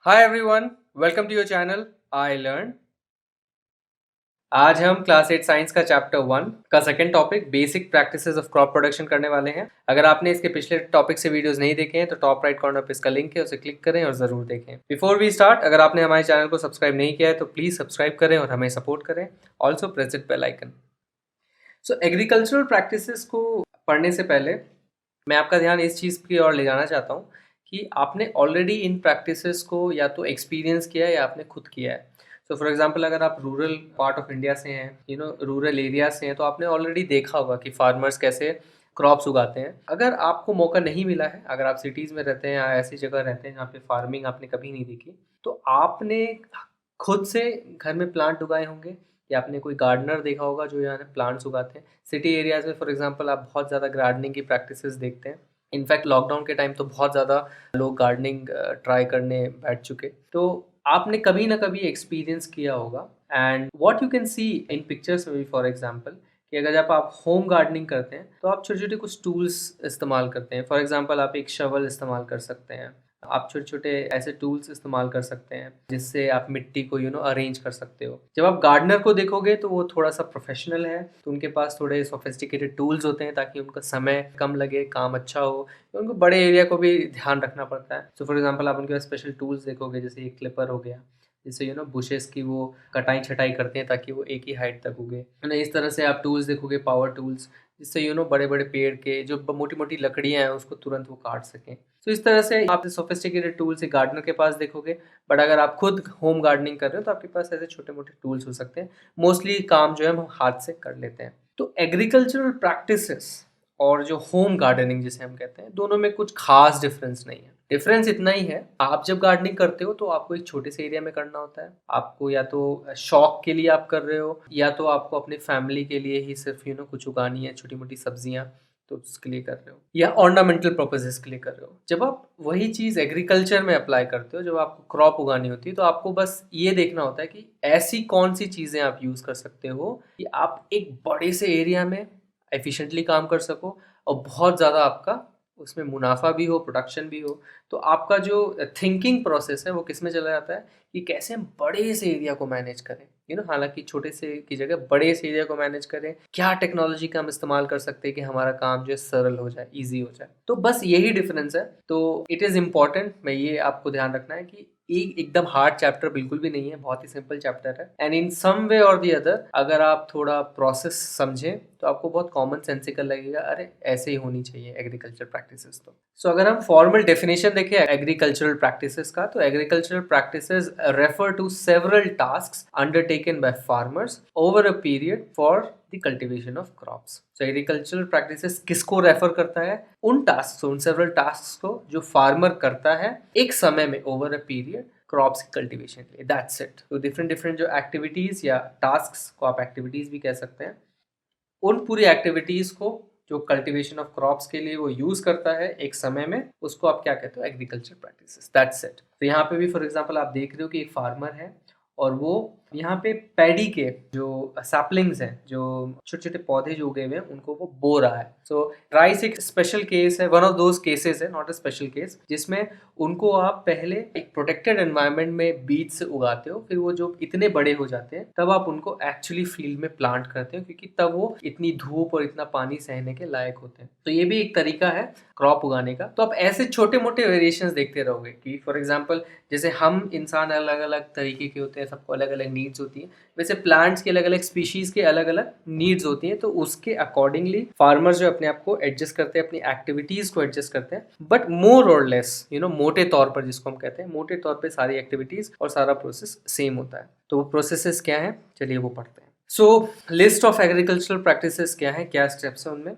Hi everyone, welcome to your channel I learn. आज हम class 8 science का chapter 1 का second topic basic practices of crop production करने वाले हैं। अगर आपने इसके पिछले टॉपिक से वीडियोस नहीं देखे हैं तो टॉप राइट कॉर्नर पे इसका लिंक है, उसे क्लिक करें और ज़रूर देखें। बिफोर वी स्टार्ट, अगर आपने हमारे चैनल को सब्सक्राइब नहीं किया है तो प्लीज़ सब्सक्राइब करें और हमें सपोर्ट करें। Also press the bell icon. So agricultural practices को पढ़ने से पहले मैं आपका ध्यान इस चीज़ की ओर ले जाना चाहता हूँ कि आपने ऑलरेडी इन प्रैक्टिसेस को या तो एक्सपीरियंस किया है या आपने खुद किया है। सो फॉर एग्जांपल, अगर आप रूरल पार्ट ऑफ इंडिया से हैं, रूरल एरिया से हैं, तो आपने ऑलरेडी देखा होगा कि फार्मर्स कैसे क्रॉप्स उगाते हैं। अगर आपको मौका नहीं मिला है, अगर आप सिटीज़ में रहते हैं या ऐसी जगह रहते हैं जहाँ पे फार्मिंग आपने कभी नहीं देखी, तो आपने खुद से घर में प्लांट उगाए होंगे या आपने कोई गार्डनर देखा होगा जो यहाँ प्लांट्स उगाते हैं। सिटी एरियाज़ में फॉर एग्जांपल आप बहुत ज़्यादा गार्डनिंग की प्रैक्टिसेस देखते हैं। इनफैक्ट लॉकडाउन के टाइम तो बहुत ज़्यादा लोग गार्डनिंग ट्राई करने बैठ चुके। तो आपने कभी ना कभी एक्सपीरियंस किया होगा। And what you can see in pictures में भी, फॉर एग्जांपल, कि अगर जब आप होम गार्डनिंग करते हैं तो आप छोटे छोटे कुछ टूल्स इस्तेमाल करते हैं। फॉर एग्जांपल, आप एक शवल इस्तेमाल कर सकते हैं, आप छोटे छोटे ऐसे टूल्स इस्तेमाल कर सकते हैं जिससे आप मिट्टी को अरेंज कर सकते हो। जब आप गार्डनर को देखोगे तो वो थोड़ा सा प्रोफेशनल है, तो उनके पास थोड़े सोफिस्टिकेटेड टूल्स होते हैं ताकि उनका समय कम लगे, काम अच्छा हो। तो उनको बड़े एरिया को भी ध्यान रखना पड़ता है। सो फॉर एग्जांपल, आप उनके पास स्पेशल टूल्स देखोगे, जैसे एक क्लिपर हो गया, जिससे बुशेस की वो कटाई छटाई करते हैं ताकि वो एक ही हाइट तक उगे। इस तरह से आप टूल्स देखोगे, पावर टूल्स, जिससे बड़े बड़े पेड़ के जो मोटी मोटी लकड़ियां हैं उसको तुरंत वो काट सकें। तो इस तरह से आप सोफिस्टिकेटेड टूल्स गार्डनर के पास देखोगे। बट अगर आप खुद होम गार्डनिंग कर रहे हो तो आपके पास ऐसे छोटे मोटे टूल्स हो सकते हैं। मोस्टली काम जो है हम हाथ से कर लेते हैं। तो एग्रीकल्चरल प्रैक्टिसेस और जो होम गार्डनिंग जिसे हम कहते हैं, दोनों में कुछ खास डिफरेंस नहीं है। डिफरेंस इतना ही है, आप जब गार्डनिंग करते हो तो आपको एक छोटे से एरिया में करना होता है। आपको या तो शौक के लिए आप कर रहे हो, या तो आपको अपने फैमिली के लिए ही सिर्फ कुछ उगानी है, छोटी मोटी सब्जियां, तो उसके लिए कर रहे हो, या ऑर्नामेंटल पर्पसेस के लिए कर रहे हो। जब आप वही चीज़ एग्रीकल्चर में अप्लाई करते हो, जब आपको क्रॉप उगानी होती है, तो आपको बस ये देखना होता है कि ऐसी कौन सी चीज़ें आप यूज़ कर सकते हो कि आप एक बड़े से एरिया में एफिशिएंटली काम कर सको और बहुत ज़्यादा आपका उसमें मुनाफा भी हो, प्रोडक्शन भी हो। तो आपका जो थिंकिंग प्रोसेस है वो किस में चला जाता है कि कैसे हम बड़े से एरिया को मैनेज करें। हालांकि छोटे से की जगह बड़े से एरिया को मैनेज करें, क्या टेक्नोलॉजी का हम इस्तेमाल कर सकते हैं कि हमारा काम जो है सरल हो जाए, ईजी हो जाए। तो बस यही डिफरेंस है। तो इट इज़ इम्पॉर्टेंट, मैं ये आपको ध्यान रखना है कि एकदम हार्ड चैप्टर बिल्कुल भी नहीं है, बहुत ही सिंपल चैप्टर है। एंड इन सम वे और दी अदर, अगर आप थोड़ा प्रोसेस समझें तो आपको बहुत कॉमन सेंसिकल लगेगा, अरे ऐसे ही होनी चाहिए एग्रीकल्चर प्रैक्टिसेस। तो अगर हम फॉर्मल डेफिनेशन देखें एग्रीकल्चरल प्रैक्टिसेस का, तो agricultural practices refer to several tasks undertaken by farmers over a period for the cultivation of crops. So agricultural practices किसको रेफर करता है? उन टास्क, उन सेवरल टास्क को जो फार्मर करता है एक समय में, ओवर अ पीरियड, क्रॉप्स की कल्टीवेशन के लिए। That's it. तो डिफरेंट डिफरेंट जो एक्टिविटीज या टास्क्स को आप एक्टिविटीज भी कह सकते हैं, उन पूरी एक्टिविटीज को जो कल्टीवेशन ऑफ क्रॉप्स के लिए वो यूज करता है एक समय में, उसको आप क्या कहते हो? Agriculture practices. That's it. तो यहाँ पे भी फॉर एग्जांपल आप देख रहे हो कि एक फार्मर है और वो यहाँ पे पैडी के जो सैपलिंग्स हैं, जो छोटे छोटे पौधे जो उगे हुए हैं, उनको वो बो रहा है। सो राइस एक स्पेशल केस है, वन ऑफ दोज केसेस है, नॉट अ स्पेशल केस, जिसमें उनको आप पहले एक प्रोटेक्टेड एनवायरनमेंट में बीज से उगाते हो, फिर वो जो इतने बड़े हो जाते हैं तब आप उनको एक्चुअली फील्ड में प्लांट करते हो, क्योंकि तब वो इतनी धूप और इतना पानी सहने के लायक होते हैं। तो ये भी एक तरीका है क्रॉप उगाने का। तो आप ऐसे छोटे मोटे वेरिएशंस देखते रहोगे कि फॉर एग्जांपल, जैसे हम इंसान अलग अलग तरीके के होते हैं, सबको अलग अलग नीड्स होती हैं, वैसे प्लांट्स के अलग अलग स्पीशीज के अलग अलग नीड्स होती हैं। तो उसके अकॉर्डिंगली फार्मर्स जो अपने आप को एडजस्ट करते हैं, अपनी एक्टिविटीज को एडजस्ट करते हैं। बट मोर और लेस मोटे तौर पर, जिसको हम कहते हैं मोटे तौर पर, सारी एक्टिविटीज और सारा प्रोसेस सेम होता है। तो वो प्रोसेसेस क्या है, चलिए वो पढ़ते हैं। सो लिस्ट ऑफ एग्रीकल्चरल प्रैक्टिसेस क्या है, क्या स्टेप्स है उनमें।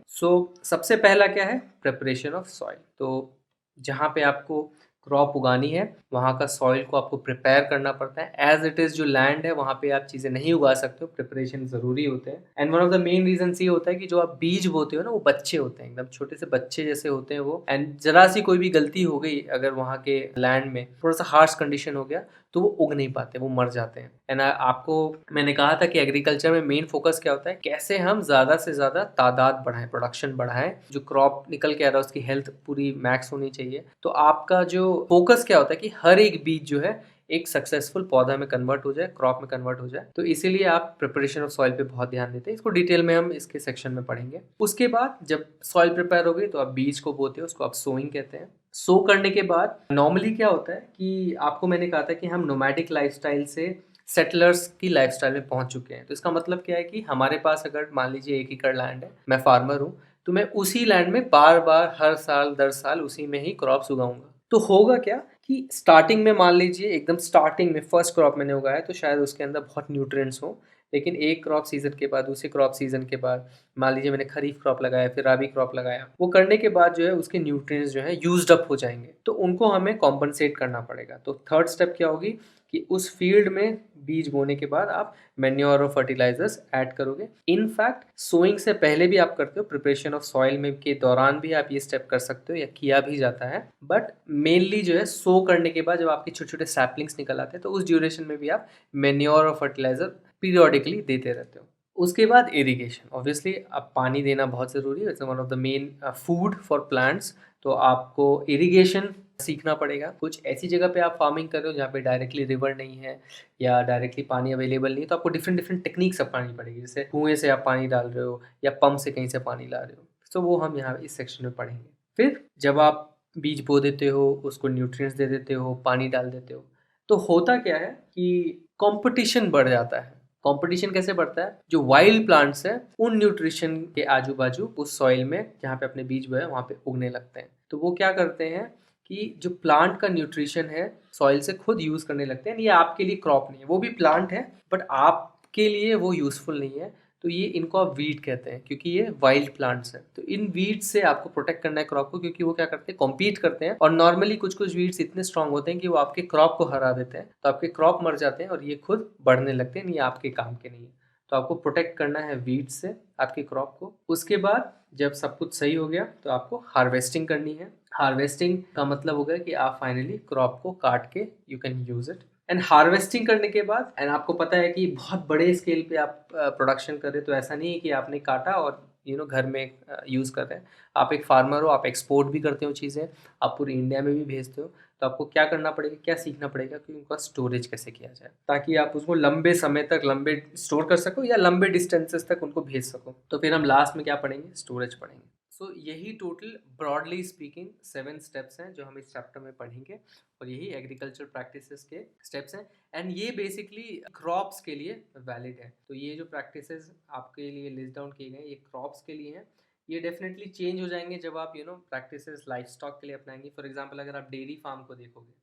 सबसे पहला क्या है? Preparation of soil. तो जहाँ पे आपको क्रॉप उगानी है वहाँ का सॉइल को आपको प्रिपेयर करना पड़ता है। एज इट इज़ जो लैंड है वहाँ पे आप चीज़ें नहीं उगा सकते हो, प्रिपरेशन ज़रूरी होते हैं। And one of the main reason ये होता है कि जो आप बीज बोते हो ना, वो बच्चे होते हैं, एकदम छोटे से बच्चे जैसे होते हैं वो। एंड जरा सी कोई भी गलती हो गई, अगर वहाँ के लैंड में थोड़ा सा हार्श कंडीशन हो गया, तो वो उग नहीं पाते, वो मर जाते हैं। एंड आपको मैंने कहा था कि एग्रीकल्चर में मेन फोकस क्या होता है, कैसे हम ज़्यादा से ज़्यादा तादाद बढ़ाएं, प्रोडक्शन बढ़ाएं, जो क्रॉप निकल के आ रहा है उसकी हेल्थ पूरी मैक्स होनी चाहिए। तो आपका जो फोकस क्या होता है कि हर एक बीज जो है एक सक्सेसफुल पौधा में कन्वर्ट हो जाए, क्रॉप में कन्वर्ट हो जाए। तो इसीलिए आप प्रिपरेशन ऑफ सॉइल पे बहुत ध्यान देते हैं। इसको डिटेल में हम इसके सेक्शन में पढ़ेंगे। उसके बाद जब सॉइल प्रिपेयर हो गई तो आप बीज को बोते हो, उसको आप सोइंग कहते हैं। सो करने के बाद नॉर्मली क्या होता है कि आपको मैंने कहा था कि हम नोमैडिक लाइफस्टाइल से सेटलर्स की लाइफस्टाइल में पहुंच चुके हैं। तो इसका मतलब क्या है कि हमारे पास अगर मान लीजिए 1 एकड़ लैंड है, मैं फार्मर हूँ, तो मैं उसी लैंड में बार बार हर साल दर साल उसी में ही क्रॉप्स उगाऊंगा। तो होगा क्या कि स्टार्टिंग में मान लीजिए एकदम स्टार्टिंग में फर्स्ट क्रॉप मैंने उगाया तो शायद उसके अंदर बहुत न्यूट्रिएंट्स हो, लेकिन एक क्रॉप सीजन के बाद, दूसरे क्रॉप सीजन के बाद, मान लीजिए मैंने खरीफ क्रॉप लगाया, फिर राबी क्रॉप लगाया, वो करने के बाद जो है उसके न्यूट्रिएंट्स जो है यूज्ड अप हो जाएंगे, तो उनको हमें कॉम्पनसेट करना पड़ेगा। तो थर्ड स्टेप क्या होगी कि उस फील्ड में बीज बोने के बाद आप मैन्योर और फर्टिलाइजर्स ऐड करोगे। इनफैक्ट सोइंग से पहले भी आप करते हो, प्रिपरेशन ऑफ सॉइल में के दौरान भी आप ये स्टेप कर सकते हो या किया भी जाता है, बट मेनली जो है सो करने के बाद जब आपके छोटे छोटे सैपलिंग्स निकल आते हैं तो उस ड्यूरेशन में भी आप मैन्योर और फर्टिलाइजर पीरियोडिकली देते रहते हो। उसके बाद इरिगेशन, ऑब्वियसली अब पानी देना बहुत ज़रूरी है, it's one of the main food for plants. तो आपको इरिगेशन सीखना पड़ेगा। कुछ ऐसी जगह पे आप फार्मिंग कर रहे हो जहाँ पे डायरेक्टली रिवर नहीं है या डायरेक्टली पानी अवेलेबल नहीं है, तो आपको डिफरेंट डिफरेंट टेक्निक्स अपनानी पड़ेगी। जैसे कुएं से आप पानी डाल रहे हो या पंप से कहीं से पानी ला रहे हो, तो वो हम यहाँ इस सेक्शन में पढ़ेंगे। फिर जब आप बीज बो देते हो, उसको न्यूट्रिएंट्स दे देते हो, पानी डाल देते हो, तो होता क्या है कि कंपटीशन बढ़ जाता है। कंपटीशन कैसे बढ़ता है? जो वाइल्ड प्लांट्स है उन न्यूट्रिशन के आजू बाजू उस सॉइल में जहाँ पे अपने बीज बोए वहाँ पे उगने लगते हैं। तो वो क्या करते हैं कि जो प्लांट का न्यूट्रिशन है सॉइल से खुद यूज करने लगते हैं। ये आपके लिए क्रॉप नहीं है, वो भी प्लांट है बट आपके लिए वो यूजफुल नहीं है। तो ये इनको आप वीड कहते हैं क्योंकि ये वाइल्ड प्लांट्स हैं। तो इन वीड्स से आपको प्रोटेक्ट करना है क्रॉप को, क्योंकि वो क्या करते हैं, कॉम्पीट करते हैं। और नॉर्मली कुछ कुछ वीड्स इतने स्ट्रांग होते हैं कि वो आपके क्रॉप को हरा देते हैं, तो आपके क्रॉप मर जाते हैं और ये खुद बढ़ने लगते हैं। ये आपके काम के नहीं है। तो आपको प्रोटेक्ट करना है वीड्स से आपके क्रॉप को। उसके बाद जब सब कुछ सही हो गया तो आपको हार्वेस्टिंग करनी है। हार्वेस्टिंग का मतलब होगा कि आप फाइनली क्रॉप को काट के you can use it. And harvesting करने के बाद, एंड आपको पता है कि बहुत बड़े स्केल पे आप प्रोडक्शन कर रहे हो, तो ऐसा नहीं है कि आपने काटा और घर में यूज़ कर रहे हैं। आप एक फार्मर हो, आप एक्सपोर्ट भी करते हो चीज़ें, आप पूरी इंडिया में भी भेजते हो। तो आपको क्या करना पड़ेगा, क्या सीखना पड़ेगा कि उनका स्टोरेज कैसे किया जाए, ताकि आप उसको लंबे समय तक लंबे स्टोर कर सको या लंबे डिस्टेंसेस तक उनको भेज सको। तो फिर हम लास्ट में क्या पढ़ेंगे, स्टोरेज पढ़ेंगे। सो यही टोटल ब्रॉडली स्पीकिंग 7 स्टेप्स हैं जो हम इस चैप्टर में पढ़ेंगे, और यही एग्रीकल्चर प्रैक्टिसेस के स्टेप्स हैं। एंड ये बेसिकली क्रॉप्स के लिए वैलिड है। तो ये जो प्रैक्टिसेस आपके लिए लिस्ट डाउन किए गए ये क्रॉप्स के लिए हैं। ये डेफिनेटली चेंज हो जाएंगे जब आप प्रैक्टिसेस लाइफ स्टॉक के लिए अपनाएंगे। फॉर एग्जाम्पल अगर आप डेयरी फार्म को देखोगे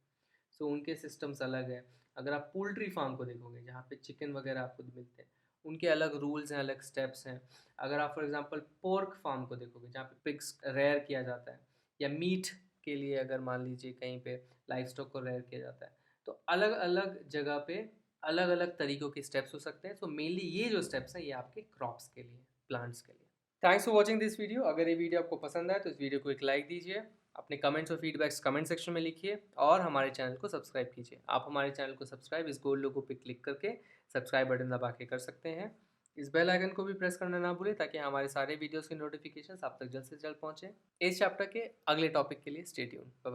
तो उनके सिस्टम्स अलग है। अगर आप पोल्ट्री फार्म को देखोगे जहाँ पे चिकन वगैरह आपको मिलते हैं, उनके अलग रूल्स हैं, अलग स्टेप्स हैं। अगर आप फॉर एग्जांपल पोर्क फार्म को देखोगे जहाँ पे पिग्स रेयर किया जाता है, या मीट के लिए अगर मान लीजिए कहीं पे लाइफ स्टॉक को रेयर किया जाता है, तो अलग अलग जगह पे अलग अलग तरीक़ों के स्टेप्स हो सकते हैं। सो मेनली ये जो स्टेप्स हैं ये आपके क्रॉप्स के लिए, प्लांट्स के लिए। Thanks for watching this video. अगर ये वीडियो आपको पसंद आए तो इस वीडियो को एक लाइक दीजिए, अपने कमेंट्स और फीडबैक्स कमेंट सेक्शन में लिखिए, और हमारे चैनल को सब्सक्राइब कीजिए। आप हमारे चैनल को सब्सक्राइब इस गोल लोगो पे क्लिक करके सब्सक्राइब बटन दबा के कर सकते हैं। इस बेल आइकन को भी प्रेस करना ना भूलें ताकि हमारे सारे वीडियोस की नोटिफिकेशंस आप तक जल्द से जल्द पहुंचे। इस चैप्टर के अगले टॉपिक के लिए स्टे ट्यून्ड। Bye bye.